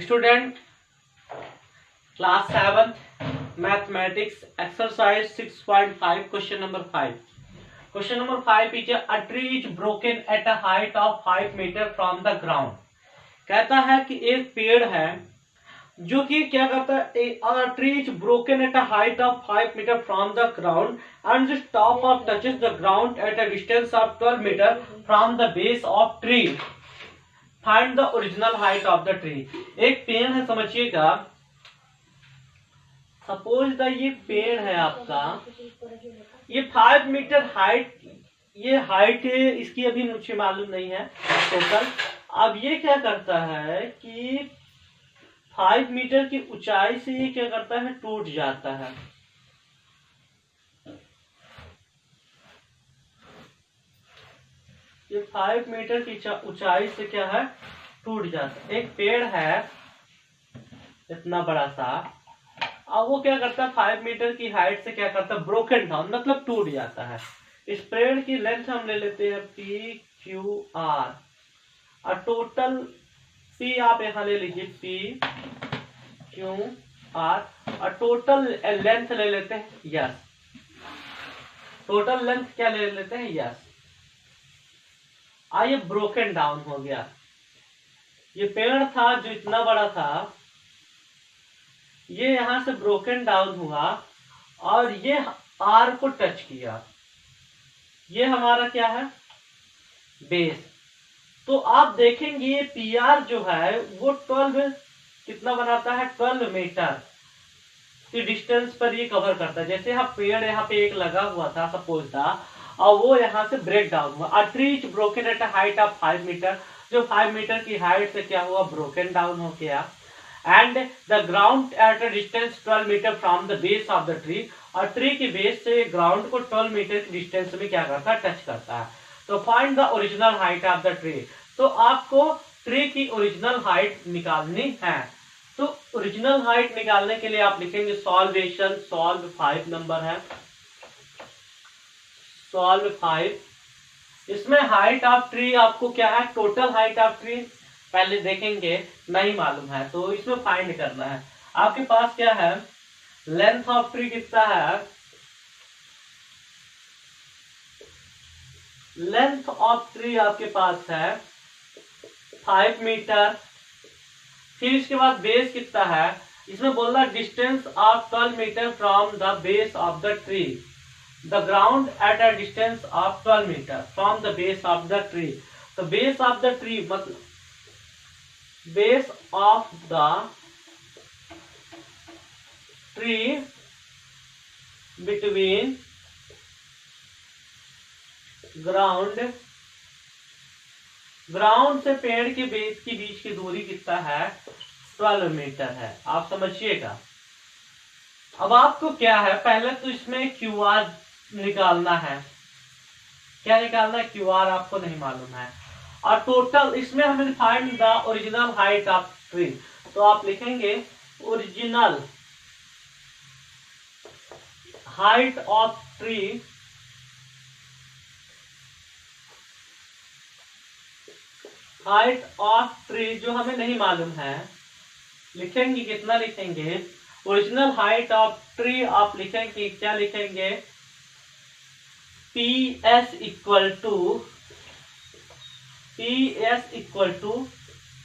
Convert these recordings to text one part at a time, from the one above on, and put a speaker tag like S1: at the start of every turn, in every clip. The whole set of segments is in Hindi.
S1: Student class 7 mathematics exercise 6.5 question number 5 is a tree is broken at a height of 5 metre from the ground. कहता है कि एक पेड़ है जो कि क्या करता है, a tree is broken at a height of 5 metre from the ground and the top of touches the ground at a distance of 12 metre from the base of tree. Find the original height of the tree. एक पेड़ है, समझिएगा, सपोज द ये पेड़ है आपका, ये 5 मीटर हाइट, ये हाइट है इसकी, अभी मुझे मालूम नहीं है टोटल। अब ये क्या करता है कि 5 मीटर की ऊंचाई से ये क्या करता है, टूट जाता है। ये 5 मीटर की ऊंचाई से क्या है, टूट जाता है। एक पेड़ है इतना बड़ा सा, अब वो क्या करता है 5 मीटर की हाइट से क्या करता है, ब्रोकन डाउन मतलब टूट जाता है। इस पेड़ की लेंथ हम ले लेते हैं पी क्यू आर, और टोटल पी आप यहां ले लीजिए पी क्यू आर, और टोटल लेंथ ले लेते हैं यस। टोटल लेंथ क्या ले लेते हैं, यस। आइए ब्रोकन डाउन हो गया। ये पेड़ था जो इतना बड़ा था, ये यहां से ब्रोकन डाउन हुआ और ये आर को टच किया। ये हमारा क्या है, बेस। तो आप देखेंगे ये पी आर जो है वो 12 कितना बनाता है, 12 मीटर की डिस्टेंस पर ये कवर करता है। जैसे यहाँ पेड़ यहाँ पे एक लगा हुआ था सपोज था, और वो यहाँ से ब्रेक डाउन हुआ। A tree is broken at a height of 5 metre, जो 5 मीटर की हाइट से क्या हुआ, ब्रोकन डाउन हो गया। And the ground at a distance 12 metre from the base of the tree, और ट्री की बेस से ग्राउंड को 12 मीटर की डिस्टेंस में क्या करता है, टच करता है। तो find the original height of the tree. तो आपको ट्री की ओरिजिनल हाइट निकालनी है। तो ओरिजिनल हाइट निकालने के लिए आप लिखेंगे सॉल्वेशन, सॉल्व 5 नंबर है, सॉल्व 5। इसमें हाइट ऑफ ट्री आपको क्या है, टोटल हाइट ऑफ ट्री पहले देखेंगे, नहीं मालूम है तो इसमें फाइंड करना है। आपके पास क्या है, लेंथ ऑफ ट्री कितना है, लेंथ ऑफ ट्री आपके पास है 5 मीटर। फिर इसके बाद बेस कितना है, इसमें बोल रहा है distance of 12 metre from the base of the tree, the ground at a distance of 12 metre from the base of the tree. तो बेस ऑफ द ट्री मतलब base of the tree between ground से पेड़ के बेस के बीच की दूरी कितना है, 12 मीटर है। आप समझिएगा। अब आपको क्या है, पहले तो इसमें क्यू आर निकालना है। क्या निकालना है, क्यू आर आपको नहीं मालूम है। और टोटल इसमें हमें find the original height of tree. तो आप लिखेंगे original height of tree, height of tree जो हमें नहीं मालूम है, लिखेंगे कितना, लिखेंगे ओरिजिनल हाइट ऑफ ट्री। आप लिखेंगे क्या, लिखेंगे P S equal to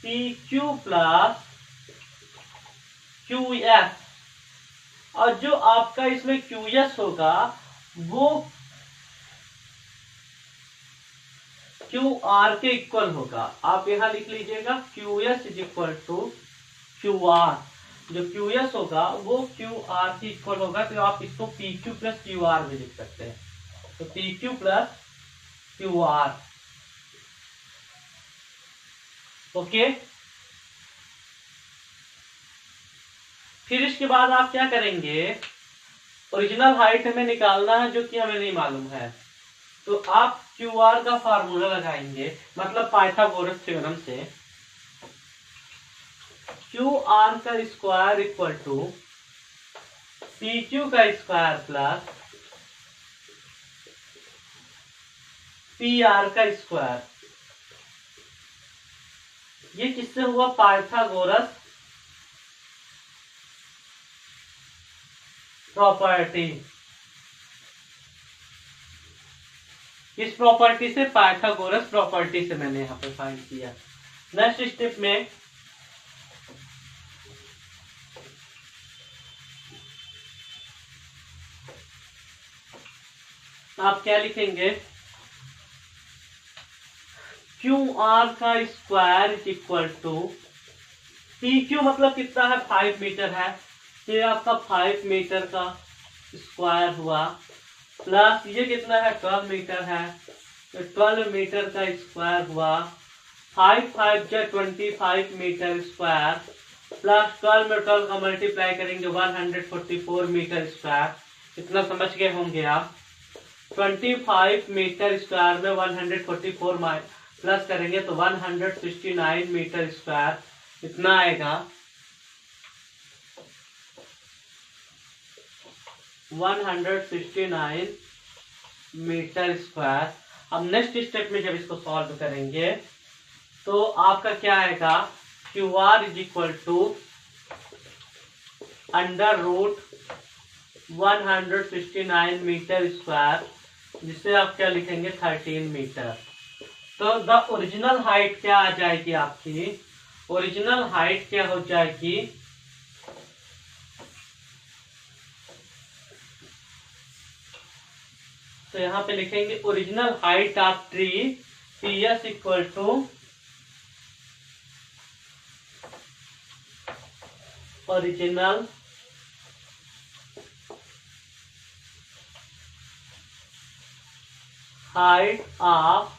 S1: P Q plus Q S, और जो आपका इसमें क्यू एस होगा वो क्यू आर के इक्वल होगा। आप यहां लिख लीजिएगा Q S is equal to Q R. जो क्यू एस होगा वो क्यू आर के इक्वल होगा, तो आप इसको P Q plus Q are भी लिख सकते हैं। तो P Q plus Q are, okay. फिर इसके बाद आप क्या करेंगे, ओरिजिनल हाइट हमें निकालना है जो कि हमें नहीं मालूम है। तो आप क्यू आर का फार्मूला लगाएंगे, मतलब पाइथागोरस थ्योरम से। क्यू आर का square equal to P Q का स्क्वायर प्लस पी आर का स्क्वायर। ये किससे हुआ, पाइथागोरस प्रॉपर्टी, इस प्रॉपर्टी से, पाइथागोरस प्रॉपर्टी से मैंने यहाँ पे फाइंड किया। नेक्स्ट स्टेप में आप क्या लिखेंगे, क्यू आर का square is equal to, P Q मतलब कितना है, 5 मीटर है, तो ये आपका 5 मीटर का स्क्वायर हुआ, प्लस ये कितना है, 12 मीटर है, तो 12 मीटर का स्क्वायर हुआ, 5 5 या 25 मीटर स्क्वायर, प्लस 12 में 12 का मल्टीप्लाई करेंगे 144 मीटर स्क्वायर। इतना समझ गए होंगे आप। 25 मीटर स्क्वायर में 144 प्लस करेंगे तो 169 मीटर स्क्वायर, इतना आएगा। 169 मीटर स्क्वायर। अब नेक्स्ट स्टेप में जब इसको सॉल्व करेंगे तो आपका क्या आएगा, Q R is equal to under root 169 metre square, जिससे आप क्या लिखेंगे, 13 मीटर। तो द ओरिजिनल हाइट क्या आ जाएगी आपकी, ओरिजिनल हाइट क्या हो जाएगी, तो यहाँ पे लिखेंगे original height of tree P S equal to original height of,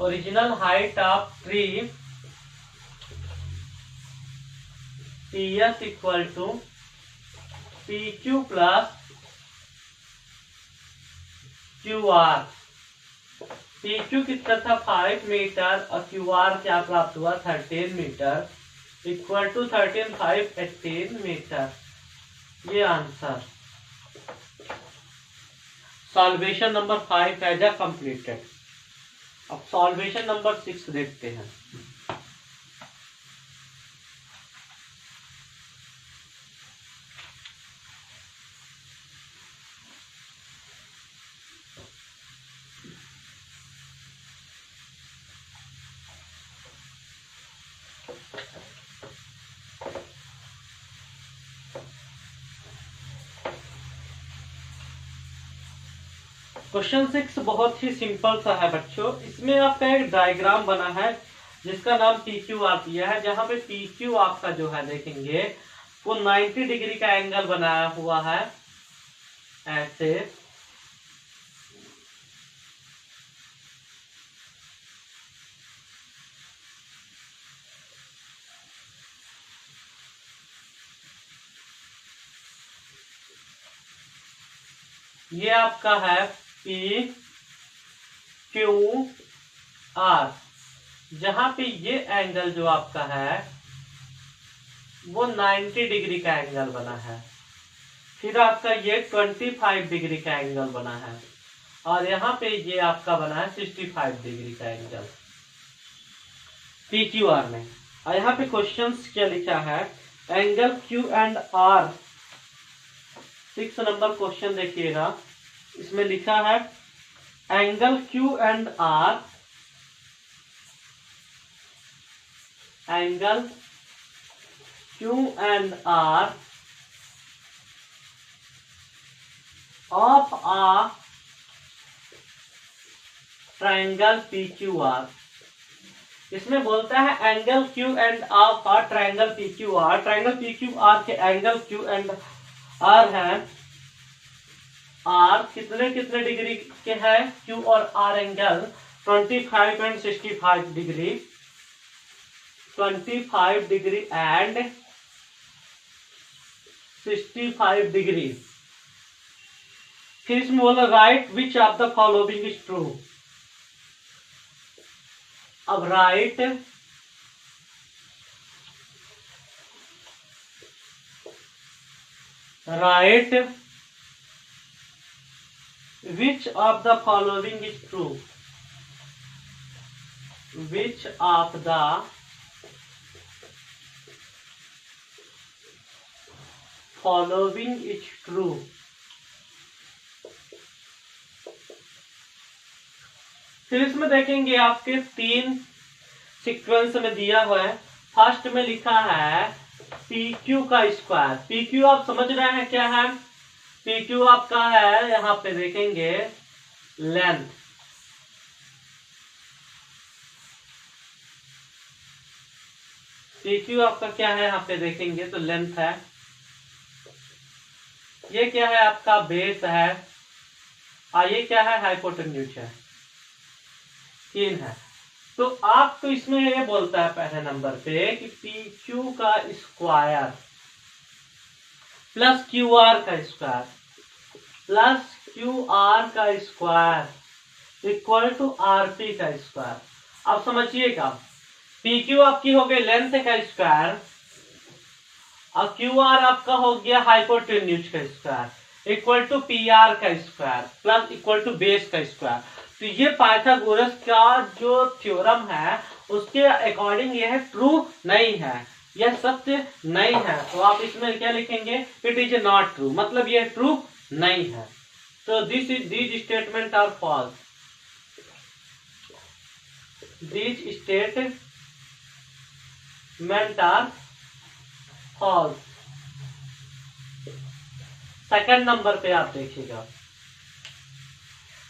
S1: original height of tree P S equal to P Q plus Q R. P Q कितना था, 5 मीटर, और क्यू आर क्या प्राप्त हुआ, 13 मीटर, इक्वल टू 13 5 18 मीटर। ये आंसर। सॉल्वेशन नंबर 5 है जा कंप्लीटेड। अब सॉल्वेशन नंबर 6 देखते हैं। क्वेश्चन 6 बहुत ही सिंपल सा है बच्चों। इसमें आपका एक डायग्राम बना है जिसका नाम पी क्यू आर दिया है, जहां पे पी क्यू आपका जो है देखेंगे वो 90 डिग्री का एंगल बनाया हुआ है ऐसे। ये आपका है पी क्यू आर, जहां पे ये एंगल जो आपका है वो 90 डिग्री का एंगल बना है। फिर आपका ये 25 डिग्री का एंगल बना है, और यहाँ पे ये आपका बना है 65 डिग्री का एंगल पी क्यू आर में। और यहाँ पे क्वेश्चंस क्या लिखा है, angle Q and R. 6 number question देखिएगा, इसमें लिखा है angle Q and R, angle Q and R of a triangle P Q R. इसमें बोलता है angle Q and of a triangle P Q R. Triangle P Q R के एंगल क्यू एंड आर है, आर कितने कितने डिग्री के है, क्यू और R angle 25 and 65 degree, 25 degree and 65 degree. फिर इसमें बोला write which of the following is true. अब write which of the following is true, which of the following is true. फिर इसमें देखेंगे आपके 3 सीक्वेंस में दिया हुआ है। फर्स्ट में लिखा है PQ का स्क्वायर। PQ आप समझ रहे हैं क्या है? PQ आपका है, यहाँ पे देखेंगे लेंथ। PQ आपका क्या है, यहाँ पे देखेंगे तो लेंथ है। ये क्या है आपका बेस है, और ये क्या है हाइपोटेन्यूज है, 3 है। तो आपको इसमें ये बोलता है पहले नंबर पे कि PQ का स्क्वायर प्लस QR का स्क्वायर प्लस QR का स्क्वायर इक्वल टू RP का स्क्वायर। अब समझिएगा, PQ आपकी हो गई लेंथ का स्क्वायर और QR आपका हो गया हाइपोटेन्यूज का स्क्वायर इक्वल टू PR का square plus equal to base का स्क्वायर। तो ये पाइथागोरस का जो थ्योरम है उसके अकॉर्डिंग यह ट्रू नहीं है, यह सत्य नहीं है। तो आप इसमें क्या लिखेंगे, इट इज नॉट ट्रू, मतलब यह ट्रू नहीं है। तो these statement are false, these statement are false. Second number पे आप देखिएगा,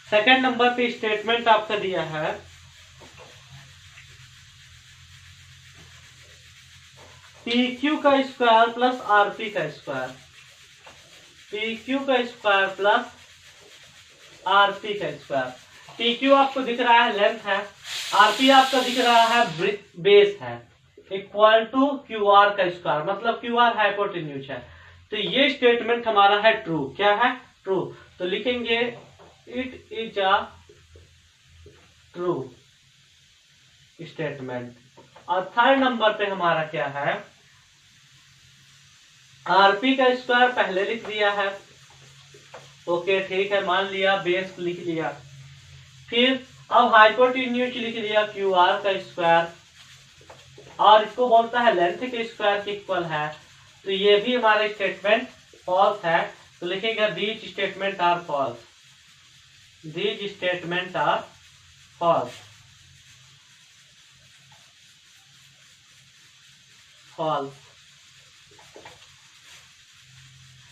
S1: सेकंड नंबर पे स्टेटमेंट आपका दिया है PQ का स्क्वायर प्लस RP का स्क्वायर, PQ का स्क्वायर प्लस RP का स्क्वायर। PQ आपको दिख रहा है लेंथ है, RP आपका दिख रहा है बेस है, इक्वल टू QR का स्क्वायर, मतलब QR हाइपोटेन्यूज है। तो ये स्टेटमेंट हमारा है ट्रू। क्या है? ट्रू। तो लिखेंगे it is a true statement. और थर्ड नंबर पे हमारा क्या है, RP का स्क्वायर पहले लिख दिया है, ओके ठीक है, मान लिया, बेस लिख लिया। फिर अब हाइपोटेन्यूज लिख लिया QR का स्क्वायर, और इसको बोलता है लेंथ के स्क्वायर के इक्वल है। तो ये भी हमारा स्टेटमेंट फॉल्स है। तो लिखेगा these statement are false, these statement are false, false.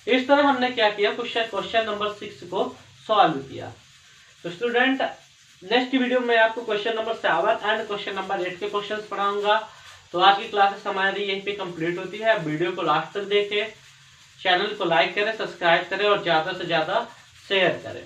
S1: इस तरह हमने क्या किया, क्वेश्चन नंबर 6 को सॉल्व किया। तो स्टूडेंट नेक्स्ट वीडियो में आपको question number 7 and question number 8 के क्वेश्चंस पढ़ाऊंगा। तो आज की क्लासेस हमारी यहीं पे कंप्लीट होती है। वीडियो को लास्ट तक देखें, चैनल को लाइक करें, सब्सक्राइब करें और ज्यादा से ज्यादा शेयर करें।